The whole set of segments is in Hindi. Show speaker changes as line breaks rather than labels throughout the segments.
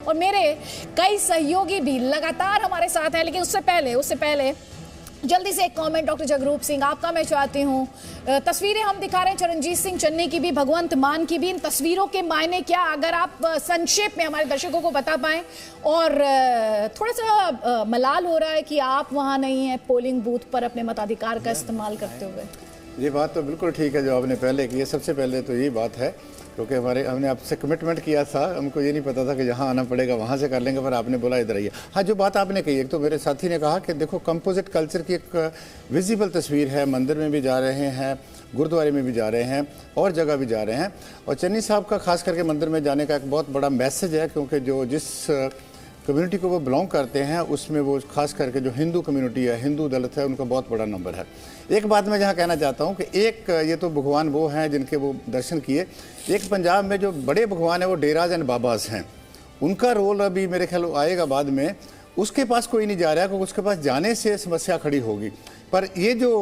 और मेरे कई सहयोगी भी लगातार हमारे साथ हैं। लेकिन उससे पहले जल्दी से एक कमेंट डॉक्टर जगरूप सिंह आपका मैं चाहती हूँ। तस्वीरें हम दिखा रहे हैं चरणजीत सिंह चन्नी की भी, भगवंत मान की भी। इन तस्वीरों के मायने क्या, अगर आप संक्षेप में हमारे दर्शकों को बता पाएं। और थोड़ा सा मलाल हो रहा है कि आप वहाँ नहीं हैं पोलिंग बूथ पर अपने मताधिकार का इस्तेमाल करते हुए।
ये बात तो बिल्कुल ठीक है जो आपने पहले की है। सबसे पहले तो यही बात है क्योंकि हमने आपसे कमिटमेंट किया था, हमको ये नहीं पता था कि जहाँ आना पड़ेगा वहाँ से कर लेंगे, पर आपने बोला इधर आइए। हाँ, जो बात आपने कही, एक तो मेरे साथी ने कहा कि देखो कंपोजिट कल्चर की एक विजिबल तस्वीर है, मंदिर में भी जा रहे हैं, गुरुद्वारे में भी जा रहे हैं और जगह भी जा रहे हैं। और चन्नी साहब का खास करके मंदिर में जाने का एक बहुत बड़ा मैसेज है, क्योंकि जो जिस कम्युनिटी को वो बिलोंग करते हैं उसमें वो खास करके जो हिंदू कम्युनिटी है, हिंदू दलित है, उनका बहुत बड़ा नंबर है। एक बात मैं जहाँ कहना चाहता हूँ कि एक ये तो भगवान वो हैं जिनके वो दर्शन किए, एक पंजाब में जो बड़े भगवान है वो डेराज एंड बाबाज हैं। उनका रोल अभी मेरे ख्याल आएगा बाद में, उसके पास कोई नहीं जा रहा है क्योंकि उसके पास जाने से समस्या खड़ी होगी। पर ये जो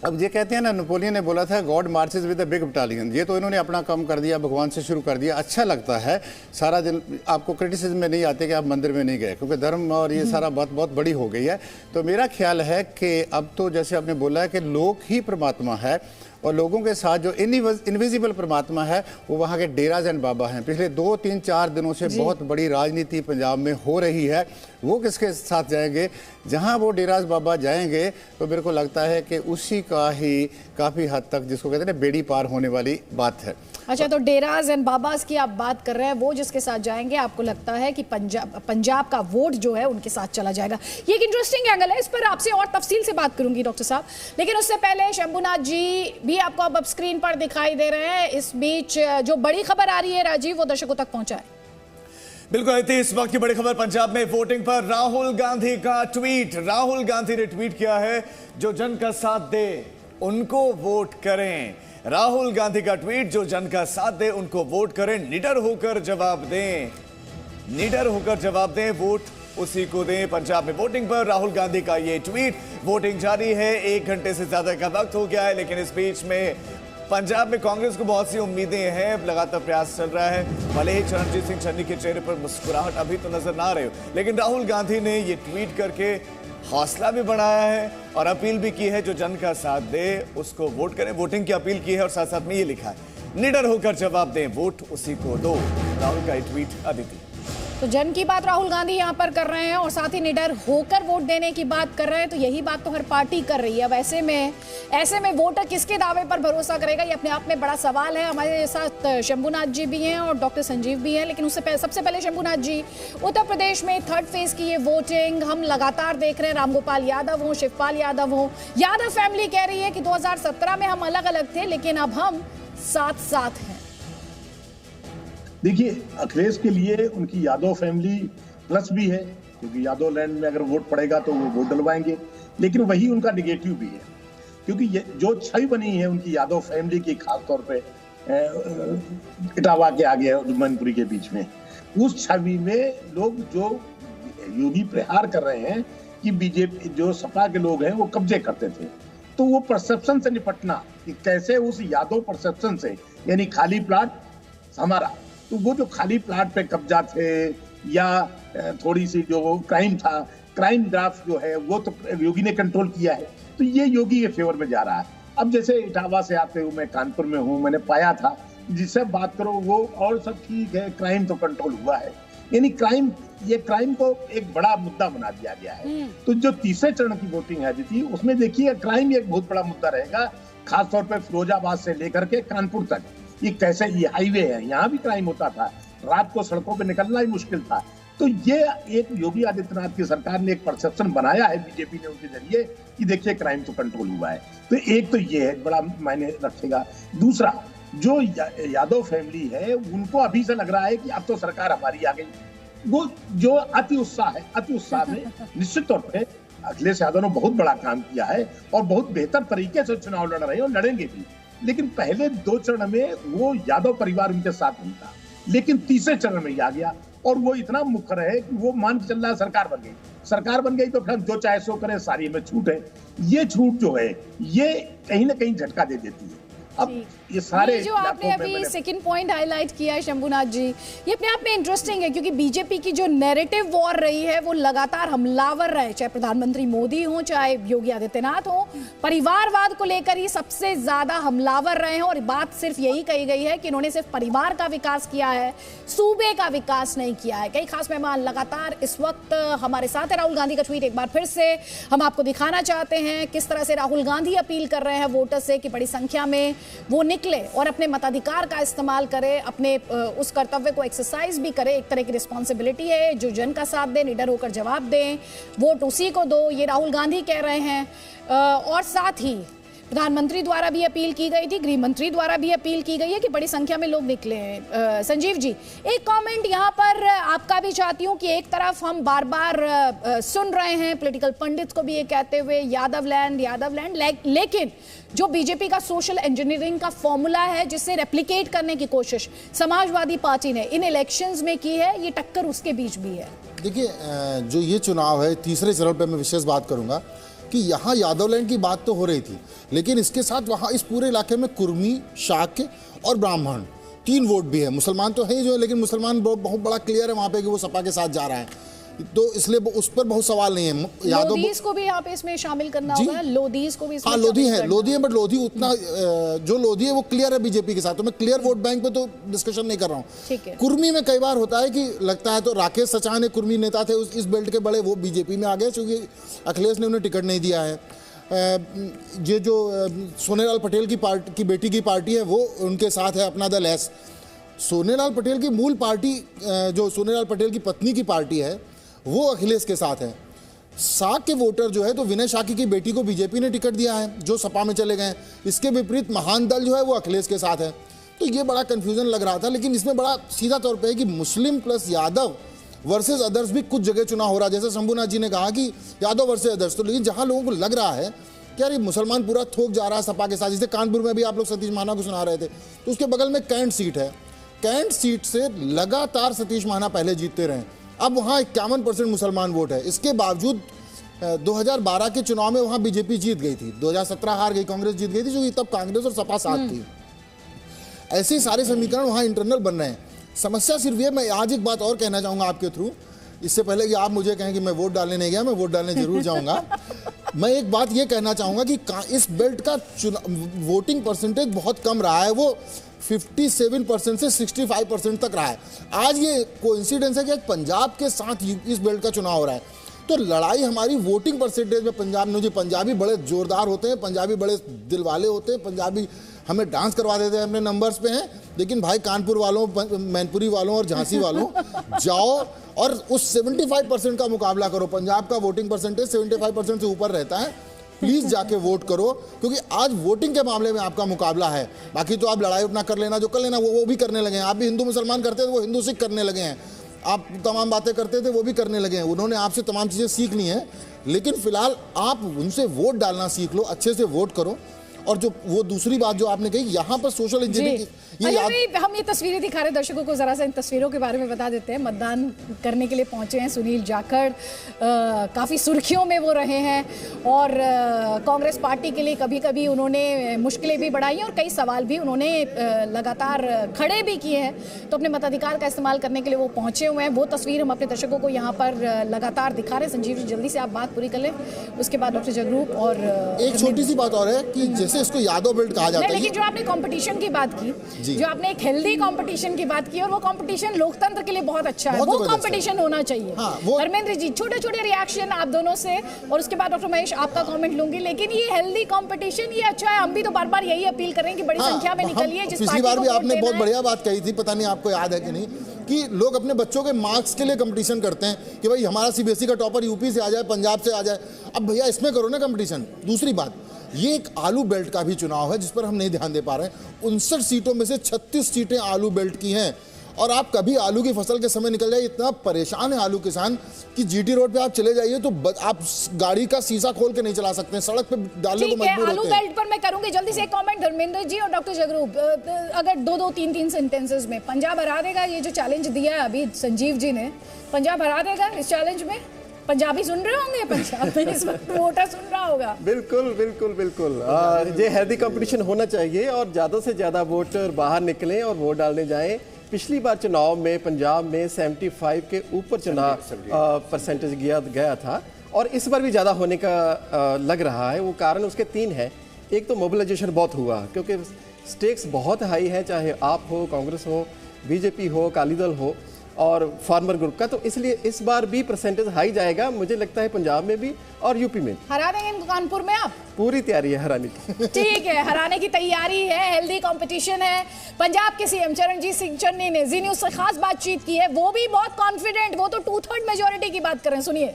अब ये कहते हैं ना, नेपोलियन ने बोला था God marches with a big battalion, ये तो इन्होंने अपना काम कर दिया, भगवान से शुरू कर दिया। अच्छा लगता है, सारा दिन आपको क्रिटिसिज्म में नहीं आते कि आप मंदिर में नहीं गए, क्योंकि धर्म और ये सारा बात बहुत बड़ी हो गई है। तो मेरा ख्याल है कि अब तो जैसे आपने बोला है कि लोग ही परमात्मा है और लोगों के साथ जो इनविजिबल परमात्मा है वो वहाँ के डेराज एंड बाबा हैं। पिछले 2, 3, 4 दिनों से बहुत बड़ी राजनीति पंजाब में हो रही है। वो किसके साथ जाएंगे? जहाँ वो डेराज बाबा जाएंगे तो मेरे को लगता है कि उसी का ही काफ़ी हद तक जिसको कहते हैं बेड़ी पार होने वाली बात है।
अच्छा, तो डेराज एंड बाबास की आप बात कर रहे हैं, वो जिसके साथ जाएंगे आपको लगता है कि पंजाब का वोट जो है उनके साथ चला जाएगा। ये एक इंटरेस्टिंग एंगल है, इस पर आपसे और तफसील से बात करूंगी डॉक्टर साहब। लेकिन उससे पहले शंभुनाथ जी भी आपको अब स्क्रीन पर दिखाई दे रहे हैं। इस बीच जो बड़ी खबर आ रही है राजीव, वो दर्शकों तक पहुंचाए।
बिल्कुल, इस वक्त की बड़ी खबर पंजाब में वोटिंग पर राहुल गांधी का ट्वीट। राहुल गांधी ने ट्वीट किया है, जो जन का साथ दे उनको वोट करें। राहुल गांधी का ट्वीट, जो जन का साथ दे उनको वोट करें, निडर होकर जवाब दें, निडर होकर जवाब दें, वोट उसी को दें। पंजाब में वोटिंग पर राहुल गांधी का ये ट्वीट। वोटिंग जारी है, 1 घंटे से ज्यादा का वक्त हो गया है, लेकिन इस बीच में पंजाब में कांग्रेस को बहुत सी उम्मीदें हैं, लगातार प्रयास चल रहा है। भले ही चरणजीत सिंह चन्नी के चेहरे पर मुस्कुराहट अभी तो नजर ना रहे हो, लेकिन राहुल गांधी ने ये ट्वीट करके हौसला भी बढ़ाया है और अपील भी की है, जो जन का साथ दे उसको वोट करें। वोटिंग की अपील की है और साथ साथ में ये लिखा है, निडर होकर जवाब दें, वोट उसी को दो। राहुल का ट्वीट अदिति।
तो जन की बात राहुल गांधी यहाँ पर कर रहे हैं और साथ ही निडर होकर वोट देने की बात कर रहे हैं। तो यही बात तो हर पार्टी कर रही है। अब ऐसे में वोटर किसके दावे पर भरोसा करेगा, ये अपने आप में बड़ा सवाल है। हमारे साथ शंभुनाथ जी भी हैं और डॉक्टर संजीव भी हैं। लेकिन सबसे पहले शंभुनाथ जी, उत्तर प्रदेश में 3rd फेज की ये वोटिंग हम लगातार देख रहे हैं। रामगोपाल यादव हो, शिवपाल यादव हो, यादव फैमिली कह रही है कि 2017 में हम अलग अलग थे लेकिन अब हम साथ साथ हैं।
देखिए, अखिलेश के लिए उनकी यादव फैमिली प्लस भी है, क्योंकि यादव लैंड में अगर वोट पड़ेगा तो वो वोट डलवाएंगे, लेकिन वही उनका निगेटिव भी है, क्योंकि ये जो छवि बनी है उनकी यादव फैमिली की, खासतौर पे इटावा के आगे मैनपुरी के बीच में, उस छवि में लोग जो योगी प्रहार कर रहे हैं कि बीजेपी जो सपा के लोग हैं वो कब्जे करते थे, तो वो परसेप्शन से निपटना कि कैसे उस यादव परसेप्शन से, यानी खाली प्लाट हमारा, तो वो जो खाली प्लाट पे कब्जा थे या थोड़ी सी जो क्राइम था, क्राइम ड्राफ्ट जो है वो तो योगी ने कंट्रोल किया है, तो ये योगी के फेवर में जा रहा है। अब जैसे इटावा से आते हुए मैं कानपुर में हूँ, मैंने पाया था जिससे बात करो वो और सब ठीक है, क्राइम तो कंट्रोल हुआ है, यानी क्राइम को एक बड़ा मुद्दा बना दिया गया है। तो जो तीसरे चरण की वोटिंग है जी, उसमें देखिए क्राइम एक बहुत बड़ा मुद्दा रहेगा, खासतौर पर फिरोजाबाद से लेकर के कानपुर तक। ये कैसे, ये हाईवे है, यहाँ भी क्राइम होता था, रात को सड़कों पे निकलना ही मुश्किल था। तो ये एक योगी आदित्यनाथ की सरकार ने एक परसेप्शन बनाया है बीजेपी ने उनके जरिए कि देखिए क्राइम तो कंट्रोल हुआ है। तो एक तो ये है, बड़ा मायने रखेगा। दूसरा, जो यादव फैमिली है उनको अभी से लग रहा है कि अब तो सरकार हमारी आ गई। वो जो अति उत्साह में निश्चित तौर पर अखिलेश यादव ने बहुत बड़ा काम किया है और बहुत बेहतर तरीके से चुनाव लड़ रहे हैं और लड़ेंगे भी, लेकिन पहले 2 चरण में वो यादव परिवार उनके साथ नहीं था, लेकिन तीसरे चरण में आ गया और वो इतना मुखर है कि वो मान के चल रहा है सरकार बन गई तो फिर हम जो चाहे सो करें, सारी में छूट है। ये छूट जो है ये कहीं ना कहीं झटका दे देती है। अब ये सारे
जो आपने अभी सेकंड पॉइंट हाईलाइट किया है शंभुनाथ जी, ये अपने आप में इंटरेस्टिंग है, क्योंकि बीजेपी की जो नैरेटिव वॉर रही है वो लगातार हमलावर रहे, चाहे प्रधानमंत्री मोदी हो, चाहे योगी आदित्यनाथ हो, परिवारवाद को लेकर ही सबसे ज्यादा हमलावर रहे हैं। और बात सिर्फ यही कही गई है कि इन्होंने सिर्फ परिवार का विकास किया है, सूबे का विकास नहीं किया है। कई खास मेहमान लगातार इस वक्त हमारे साथ है। राहुल गांधी का ट्वीट एक बार फिर से हम आपको दिखाना चाहते हैं, किस तरह से राहुल गांधी अपील कर रहे हैं वोटर से कि बड़ी संख्या में वो निकले और अपने मताधिकार का इस्तेमाल करे, अपने उस कर्तव्य को एक्सरसाइज भी करे। एक तरह की रिस्पॉन्सिबिलिटी है, जो जन का साथ दे, निडर होकर जवाब दें, वोट उसी को दो, ये राहुल गांधी कह रहे हैं। और साथ ही प्रधानमंत्री द्वारा भी अपील की गई थी, गृह मंत्री द्वारा भी अपील की गई है कि बड़ी संख्या में लोग निकले हैं। संजीव जी, एक कमेंट यहाँ पर आपका भी चाहती हूँ कि एक तरफ हम बार बार सुन रहे हैं पॉलिटिकल पंडित को भी ये कहते हुए यादव लैंड, लेकिन जो बीजेपी का सोशल इंजीनियरिंग का फॉर्मूला है, जिसे रेप्लिकेट करने की कोशिश समाजवादी पार्टी ने इन इलेक्शंस में की है, ये टक्कर उसके बीच भी है।
देखिए, जो ये चुनाव है, तीसरे चरण पे मैं विशेष बात करूंगा कि यहाँ यादवलैंड की बात तो हो रही थी, लेकिन इसके साथ वहाँ इस पूरे इलाके में कुर्मी, शाक्य और ब्राह्मण 3 वोट भी है। मुसलमान तो है ही जो, लेकिन मुसलमान बहुत बड़ा क्लियर है वहाँ पे कि वो सपा के साथ जा रहा है, तो इसलिए उस पर बहुत सवाल नहीं है।
लोधीस को भी यहाँ पे इसमें शामिल करना होगा, लोधीस को भी इसमें
लोधी है, बट लोधी उतना जो लोधी है वो क्लियर है बीजेपी के साथ, तो मैं क्लियर वोट बैंक पे तो डिस्कशन नहीं कर रहा हूँ। कुर्मी में कई बार होता है कि लगता है, तो राकेश सचाने कुर्मी नेता थे इस बेल्ट के बड़े, वो बीजेपी में आ गए क्योंकि अखिलेश ने उन्हें टिकट नहीं दिया है। ये जो सोनेलाल पटेल की बेटी की पार्टी है वो उनके साथ है अपना दल एस। सोनेलाल पटेल की मूल पार्टी, जो सोनेलाल पटेल की पत्नी की पार्टी है, वो अखिलेश के साथ है। साक के वोटर जो है, तो विनय शाकी की बेटी को बीजेपी ने टिकट दिया है, जो सपा में चले गए। इसके विपरीत महान दल जो है वो अखिलेश के साथ है। तो ये बड़ा कंफ्यूजन लग रहा था, लेकिन इसमें बड़ा सीधा तौर पे है कि Muslim plus Yadav versus others भी कुछ जगह चुनाव हो रहा है। जैसे शंभुनाथ जी ने कहा कि यादव वर्सेस अदर्स, तो लेकिन जहां लोगों को लग रहा है कि यार ये मुसलमान पूरा थोक जा रहा है सपा के साथ, जैसे कानपुर में भी आप लोग सतीश महाना को सुना रहे थे, तो उसके बगल में कैंट सीट है। कैंट सीट से लगातार सतीश महाना पहले जीतते रहे, अब वहाँ 51% मुसलमान वोट है। इसके बावजूद 2012 के चुनाव में वहाँ बीजेपी जीत गई थी, 2017 हार गई, कांग्रेस जीत गई थी, जो तब कांग्रेस और सपा साथ थी। ऐसे सारे समीकरण वहाँ इंटरनल बन रहे हैं। समस्या सिर्फ ये, मैं आज एक बात और कहना चाहूँगा आपके थ्रू, इससे पहले कि आप मुझे कहें कि मैं वोट डालने नहीं गया, मैं वोट डालने जरूर जाऊँगा। मैं एक बात ये कहना चाहूँगा कि इस बेल्ट का वोटिंग परसेंटेज बहुत कम रहा है, वो 57% से 65% तक रहा है। आज ये कोइंसिडेंस है कि आज पंजाब के साथ इस बेल्ट का चुनाव हो रहा है, तो लड़ाई हमारी वोटिंग परसेंटेज में पंजाब में। जो पंजाबी बड़े जोरदार होते हैं, पंजाबी बड़े दिल वाले होते हैं, पंजाबी हमें डांस करवा देते हैं, अपने नंबर्स पे हैं। लेकिन भाई कानपुर वालों, मैनपुरी वालों और झांसी वालों, जाओ और उस 75% का मुकाबला करो। पंजाब का वोटिंग परसेंटेज 75% से ऊपर रहता है, प्लीज जाके वोट करो, क्योंकि आज वोटिंग के मामले में आपका मुकाबला है। बाकी तो आप लड़ाई अपना कर लेना, जो कर लेना वो भी करने लगे हैं। आप भी हिंदू मुसलमान करते थे, वो हिंदू सिख करने लगे हैं। आप तमाम बातें करते थे, वो भी करने लगे हैं। उन्होंने आपसे तमाम चीज़ें सीख ली हैं, लेकिन फिलहाल आप उनसे वोट डालना सीख लो, अच्छे से वोट करो। और जो वो दूसरी बात जो आपने कही, यहाँ पर सोशल इंजीनियरिंग,
हम ये तस्वीरें दिखा रहे दर्शकों को, जरा सा इन तस्वीरों के बारे में बता देते हैं। मतदान करने के लिए पहुंचे हैं सुनील जाखड़, काफ़ी सुर्खियों में वो रहे हैं, और कांग्रेस पार्टी के लिए कभी कभी उन्होंने मुश्किलें भी बढ़ाई हैं और कई सवाल भी उन्होंने लगातार खड़े भी किए हैं। तो अपने मताधिकार का इस्तेमाल करने के लिए वो पहुंचे हुए हैं। वो तस्वीर हम अपने दर्शकों को यहाँ पर लगातार दिखा रहे हैं। संजीव जी, जल्दी से आप बात पूरी कर लें, उसके बाद डॉक्टर जगरूप। और
एक छोटी सी बात और है कि जैसे इसको यादव बेल्ट कहा जाता है,
लेकिन जो आपने कंपटीशन की बात की, जो आपने एक हेल्दी कंपटीशन की बात की, और वो कंपटीशन लोकतंत्र के लिए बहुत अच्छा है, वो कंपटीशन होना चाहिए। धर्मेंद्र जी, छोटे छोटे रिएक्शन आप दोनों से, और उसके बाद डॉक्टर महेश आपका कमेंट लूंगी। लेकिन ये हेल्दी कंपटीशन, ये अच्छा है। हम भी तो बार बार यही अपील कर रहे हैं कि बड़ी संख्या में निकलिए।
पिछली बार भी आपने बहुत बढ़िया बात कही थी, पता नहीं आपको याद है कि नहीं, कि लोग अपने बच्चों के मार्क्स के लिए कंपटीशन करते हैं कि भाई हमारा सीबीएसई का टॉपर यूपी से आ जाए, पंजाब से आ जाए। अब भैया इसमें करो ना कंपटीशन। दूसरी बात, ये एक आलू बेल्ट का भी चुनाव है जिस पर हम नहीं ध्यान दे पा रहे हैं। 59 सीटों में से 36 सीटें आलू बेल्ट की हैं, और आप कभी आलू की फसल के समय निकल जाए, इतना परेशान है आलू किसान कि जीटी रोड पे आप चले जाइए तो आप गाड़ी का शीशा खोल के नहीं चला सकते, सड़क पे डालने को मजबूर होते हैं।
आलू बेल्ट पर मैं करूंगी जल्दी से एक कमेंट, धर्मेंद्र जी और डॉक्टर जगरूप। अगर 2-3 सेंटेंसेस में पंजाब हरा देगा, ये जो चैलेंज दिया है अभी संजीव जी ने, पंजाब हरा देगा इस चैलेंज में? पंजाबी सुन रहे होंगे, पंजाब में इस वक्त वोटर सुन रहा होगा।
बिल्कुल बिल्कुल बिल्कुल, ये हेल्दी कंपटीशन होना चाहिए और ज़्यादा से ज़्यादा वोटर बाहर निकलें और वोट डालने जाएं। पिछली बार चुनाव में पंजाब में 75 के ऊपर चुनाव परसेंटेज गया था और इस बार भी ज़्यादा होने का लग रहा है। वो कारण उसके 3 है। एक तो मोबिलाइजेशन बहुत हुआ क्योंकि स्टेक्स बहुत हाई है, चाहे आप हो, कांग्रेस हो, बीजेपी हो, अकाली दल हो और फार्मर ग्रुप का, तो इसलिए इस बार भी परसेंटेज हाई जाएगा मुझे लगता है, पंजाब में भी और यूपी में।
हरा देंगे इनको कानपुर में आप?
पूरी तैयारी है हराने की। ठीक
है, हराने की तैयारी है, हेल्दी कंपटीशन है। पंजाब के सीएम चरणजीत सिंह चन्नी ने जी न्यूज़ से खास बातचीत की है, वो भी बहुत कॉन्फिडेंट, वो तो 2/3 मेजोरिटी की बात कर रहे हैं, सुनिए।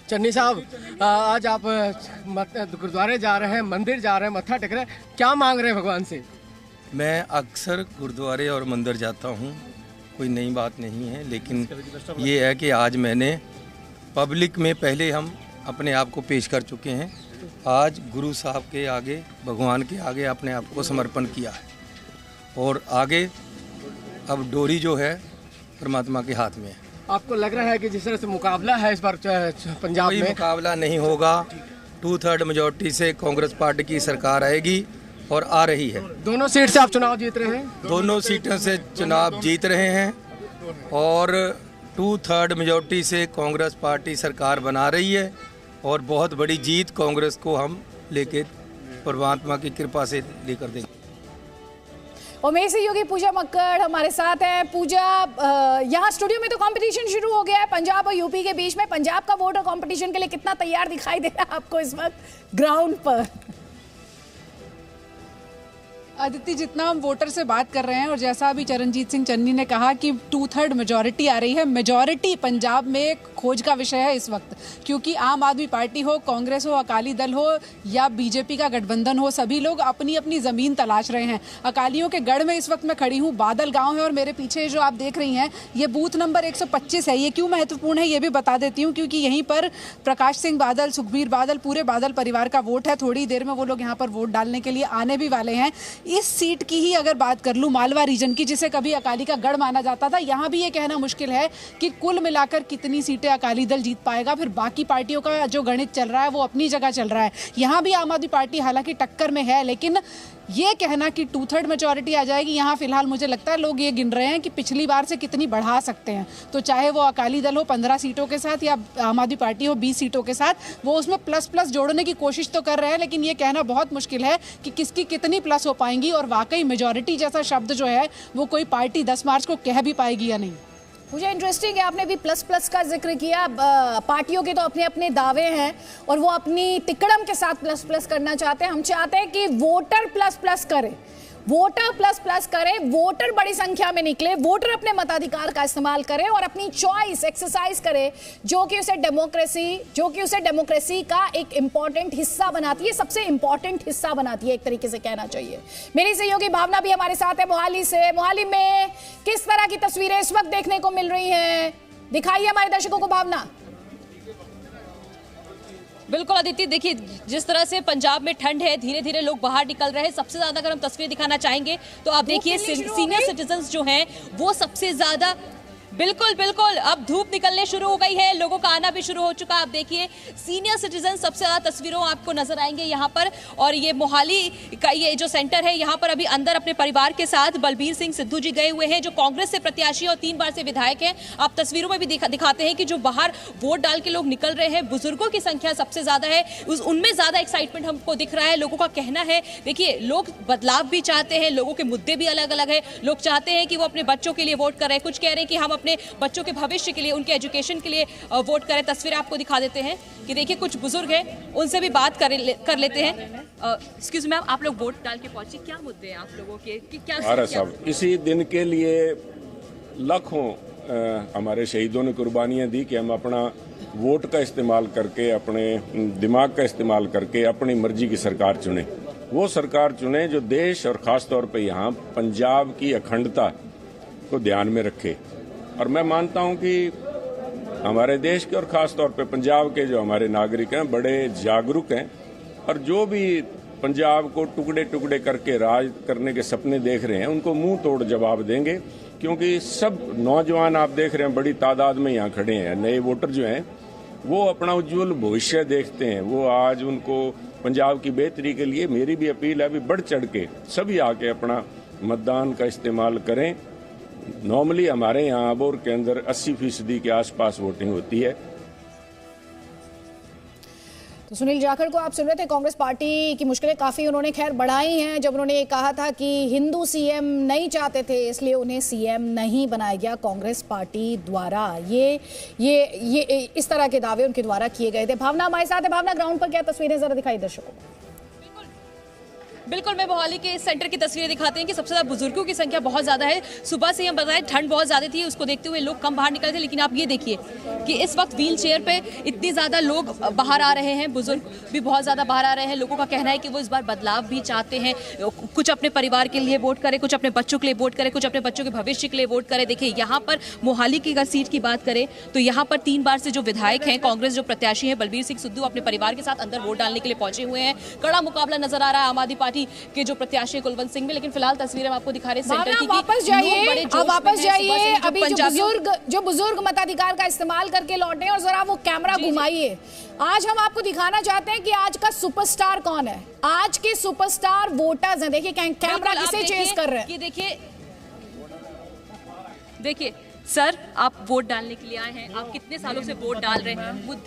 चन्नी साहब, आज आप गुरुद्वारे जा रहे हैं, मंदिर जा रहे हैं, मत्था टेक रहे हैं, क्या मांग रहे हैं भगवान से?
मैं अक्सर गुरुद्वारे और मंदिर जाता हूँ, कोई नई बात नहीं है, लेकिन ये है कि आज मैंने पब्लिक में पहले हम अपने आप को पेश कर चुके हैं, आज गुरु साहब के आगे, भगवान के आगे अपने आप को समर्पण किया है और आगे अब डोरी जो है परमात्मा के हाथ में है।
आपको लग रहा है कि जिस तरह से मुकाबला है इस बार पंजाब में?
मुकाबला नहीं होगा, 2/3 मेजॉरिटी से कांग्रेस पार्टी की सरकार आएगी और आ रही है।
दोनों सीट से आप चुनाव जीत रहे हैं?
दोनों सीटों से चुनाव जीत रहे हैं और 2/3 मेजॉरिटी से कांग्रेस पार्टी सरकार बना रही है और बहुत बड़ी जीत कांग्रेस को हम लेके परमात्मा की कृपा से लेकर देंगे।
उमेश योगी पूजा मक्कड़ हमारे साथ है। पूजा, यहाँ स्टूडियो में तो कंपटीशन शुरू हो गया है पंजाब और यूपी के बीच में। पंजाब का वोटर कंपटीशन के लिए कितना तैयार दिखाई दे रहा है आपको इस वक्त ग्राउंड पर?
अदिति, जितना हम वोटर से बात कर रहे हैं और जैसा अभी चरणजीत सिंह चन्नी ने कहा कि 2/3 मेजॉरिटी आ रही है, मेजॉरिटी पंजाब में खोज का विषय है इस वक्त, क्योंकि आम आदमी पार्टी हो, कांग्रेस हो, अकाली दल हो या बीजेपी का गठबंधन हो, सभी लोग अपनी अपनी ज़मीन तलाश रहे हैं। अकालियों के गढ़ में इस वक्त मैं खड़ी हूँ, बादल गाँव है और मेरे पीछे जो आप देख रही हैं ये बूथ नंबर 125 है। ये क्यों महत्वपूर्ण है ये भी बता देती हूँ, क्योंकि यहीं पर प्रकाश सिंह बादल, सुखबीर बादल, पूरे बादल परिवार का वोट है। थोड़ी देर में वो लोग यहाँ पर वोट डालने के लिए आने भी वाले हैं। इस सीट की ही अगर बात कर लूं, मालवा रीजन की, जिसे कभी अकाली का गढ़ माना जाता था, यहां भी ये कहना मुश्किल है कि कुल मिलाकर कितनी सीटें अकाली दल जीत पाएगा। फिर बाकी पार्टियों का जो गणित चल रहा है वो अपनी जगह चल रहा है। यहां भी आम आदमी पार्टी हालांकि टक्कर में है, लेकिन ये कहना कि 2/3 मेजॉरिटी आ जाएगी, यहाँ फिलहाल मुझे लगता है लोग ये गिन रहे हैं कि पिछली बार से कितनी बढ़ा सकते हैं। तो चाहे वो अकाली दल हो 15 सीटों के साथ या आम आदमी पार्टी हो 20 सीटों के साथ, वो उसमें प्लस प्लस जोड़ने की कोशिश तो कर रहे हैं, लेकिन ये कहना बहुत मुश्किल है कि किसकी कितनी प्लस हो पाएंगी और वाकई मेजॉरिटी जैसा शब्द जो है वो कोई पार्टी 10 मार्च को कह भी पाएगी या नहीं।
मुझे इंटरेस्टिंग है, आपने भी प्लस प्लस का जिक्र किया। पार्टियों के तो अपने अपने दावे हैं और वो अपनी तिकड़म के साथ प्लस प्लस करना चाहते हैं। हम चाहते हैं कि वोटर प्लस प्लस करे, वोटर प्लस प्लस करे, वोटर बड़ी संख्या में निकले, वोटर अपने मताधिकार का इस्तेमाल करे और अपनी चॉइस एक्सरसाइज करे, जो कि उसे डेमोक्रेसी का एक इंपॉर्टेंट हिस्सा बनाती है, सबसे इंपॉर्टेंट हिस्सा बनाती है, एक तरीके से कहना चाहिए। मेरी सहयोगी भावना भी हमारे साथ है मोहाली से। मोहाली में किस तरह की तस्वीरें इस वक्त देखने को मिल रही हैं, दिखाइए हमारे दर्शकों को भावना।
बिल्कुल अदिति, देखिए जिस तरह से पंजाब में ठंड है, धीरे धीरे लोग बाहर निकल रहे हैं। सबसे ज्यादा अगर हम तस्वीर दिखाना चाहेंगे तो आप देखिए सीनियर सिटीजन्स जो हैं वो सबसे ज्यादा, बिल्कुल बिल्कुल, अब धूप निकलने शुरू हो गई है, लोगों का आना भी शुरू हो चुका है। आप देखिए सीनियर सिटीजन सबसे ज्यादा तस्वीरों आपको नजर आएंगे यहाँ पर। और ये मोहाली का ये जो सेंटर है, यहाँ पर अभी अंदर अपने परिवार के साथ बलबीर सिंह सिद्धू जी गए हुए हैं, जो कांग्रेस से प्रत्याशी और 3 बार से विधायक हैं। आप तस्वीरों में भी दिखाते हैं कि जो बाहर वोट डाल के लोग निकल रहे हैं, बुजुर्गों की संख्या सबसे ज्यादा है, उनमें ज्यादा एक्साइटमेंट हमको दिख रहा है। लोगों का कहना है, देखिए लोग बदलाव भी चाहते हैं, लोगों के मुद्दे भी अलग अलग है। लोग चाहते हैं कि वो अपने बच्चों के लिए वोट करें, कुछ कह रहे हैं कि हम अपने बच्चों के भविष्य के लिए, उनके एजुकेशन के लिए वोट करें। तस्वीर आपको दिखा देते हैं कि देखिए कुछ बुजुर्ग हैं, उनसे भी बात कर लेते हैं। एक्सक्यूज मैम, आप लोग वोट डाल के पहुंचे, क्या मुद्दे हैं आप लोगों के, क्या
साहब, इसी दिन के लिए लाखों हमारे शहीदों ने कुर्बानियां दी कि हम अपना वोट का इस्तेमाल करके, अपने दिमाग का इस्तेमाल करके अपनी मर्जी की सरकार चुने। वो सरकार चुने जो देश और खास तौर पे यहाँ पंजाब की अखंडता को ध्यान में रखे। और मैं मानता हूं कि हमारे देश के और खास तौर पे पंजाब के जो हमारे नागरिक हैं बड़े जागरूक हैं, और जो भी पंजाब को टुकड़े टुकड़े करके राज करने के सपने देख रहे हैं उनको मुंह तोड़ जवाब देंगे। क्योंकि सब नौजवान आप देख रहे हैं बड़ी तादाद में यहाँ खड़े हैं, नए वोटर जो हैं वो अपना उज्जवल भविष्य देखते हैं। वो आज उनको पंजाब की बेहतरी के लिए मेरी भी अपील है, अभी बढ़ चढ़ के सभी आके अपना मतदान का इस्तेमाल करें। नॉर्मली हमारे यहाँ अबोर के अंदर 80% के आसपास वोटिंग होती है।
तो सुनील जाखड़ को आप सुन रहे थे। कांग्रेस पार्टी की मुश्किलें काफ़ी उन्होंने खैर बढ़ाई हैं जब उन्होंने ये कहा था कि हिंदू सीएम नहीं चाहते थे इसलिए उन्हें सीएम नहीं बनाया गया कांग्रेस पार्टी द्वारा। ये इस तरह के दावे उनके द्वारा किए गए थे। भावना हमारे साथ है। भावना, ग्राउंड पर क्या तस्वीरें जरा दिखाई दर्शकों को।
बिल्कुल, मैं मोहाली के सेंटर की तस्वीरें दिखाते हैं कि सबसे ज़्यादा बुजुर्गों की संख्या बहुत ज़्यादा है। सुबह से हम बताएं ठंड बहुत ज़्यादा थी, उसको देखते हुए लोग कम बाहर निकले थे, लेकिन आप ये देखिए कि इस वक्त व्हील चेयर पे इतनी ज़्यादा लोग बाहर आ रहे हैं, बुजुर्ग भी बहुत ज़्यादा बाहर आ रहे हैं। लोगों का कहना है कि वो इस बार बदलाव भी चाहते हैं, कुछ अपने परिवार के लिए वोट करें, कुछ अपने बच्चों के लिए वोट करें, कुछ अपने बच्चों के भविष्य के लिए वोट करें। देखिए यहाँ पर मोहाली की अगर सीट की बात करें तो यहाँ पर 3 बार से जो विधायक हैं, कांग्रेस जो प्रत्याशी हैं बलबीर सिंह सिद्धू, अपने परिवार के साथ अंदर वोट डालने के लिए पहुंचे हुए हैं। कड़ा मुकाबला नजर आ रहा है आम आदमी पार्टी के जो कुलवंत सिंह में, लेकिन फिलहाल तस्वीरें आपको दिखा रहे हैं सेंटर की।
वापस जाइए अभी जो बुजुर्ग मताधिकार का इस्तेमाल करके लौटे हैं और जरा वो कैमरा घुमाइए। आज हम आपको दिखाना चाहते हैं कि आज का सुपरस्टार कौन है। आज के सुपरस्टार वोटर्स हैं। देखिए कैमरा किसे चेस कर रहे हैं। देखिए सर, आप वोट डालने के लिए आए हैं, आप कितने सालों से वोट डाल रहे हैं?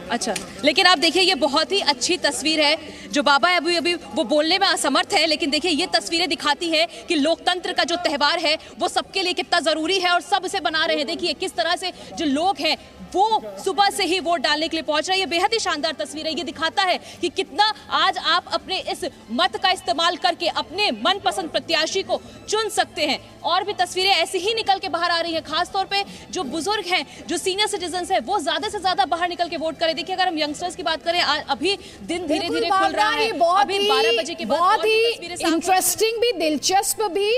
अच्छा, लेकिन आप देखिए ये बहुत ही अच्छी तस्वीर है। जो बाबा अभी वो बोलने में असमर्थ है, लेकिन देखिए ये तस्वीरें दिखाती है कि लोकतंत्र का जो त्यौहार है वो सबके लिए कितना जरूरी है और सब इसे बना रहे हैं। देखिए किस तरह से जो लोग हैं वो सुबह से ही वोट डालने के लिए पहुंच रहे हैं। ये बेहद ही शानदार तस्वीर है। ये दिखाता है कि कितना आज आप अपने इस मत का इस्तेमाल करके अपने मनपसंद प्रत्याशी को चुन सकते हैं। और भी तस्वीरें ऐसी ही निकल के बाहर आ रही हैं। खासतौर पे जो बुजुर्ग हैं, जो सीनियर सिटीजन्स हैं, वो ज्यादा से ज्यादा बाहर निकल के वोट करें। देखिए अगर हम यंगस्टर्स की बात करें, अभी दिन धीरे धीरे खुल रहा है। अभी 12 बजे के बाद बहुत ही इंटरेस्टिंग भी, दिलचस्प भी,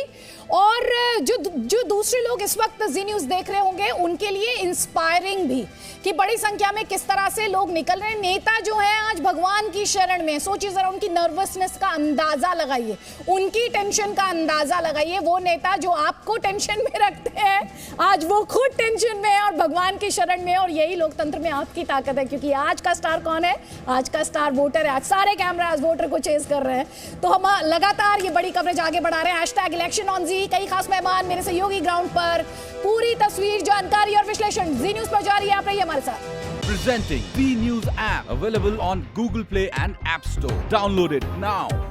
और जो दूसरे लोग इस वक्त जी न्यूज़ देख रहे होंगे उनके लिए इंस्पायरिंग भी, कि बड़ी संख्या में किस तरह से लोग निकल रहे हैं। नेता जो हैं आज भगवान की शरण में। सोचिए जरा उनकी नर्वसनेस का अंदाजा लगाइए, उनकी टेंशन का अंदाजा लगाइए। वो नेता जो आपको टेंशन में रखते हैं आज वो खुद टेंशन में है और भगवान की शरण में। और यही लोकतंत्र में आपकी ताकत है, क्योंकि आज का स्टार कौन है? आज का स्टार वोटर है। आज सारे कैमरा आज वोटर को चेस कर रहे हैं। तो हम लगातार ये बड़ी कवरेज आगे बढ़ा रहे हैं। #election-on-Zee, कई खास मेहमान, मेरे सहयोगी ग्राउंड पर। पूरी तस्वीर, जानकारी और विश्लेषण जी न्यूज़ पर जारी है। आप रहिए हमारे साथ।
Presenting B News app, available on Google Play and App Store. Download it now.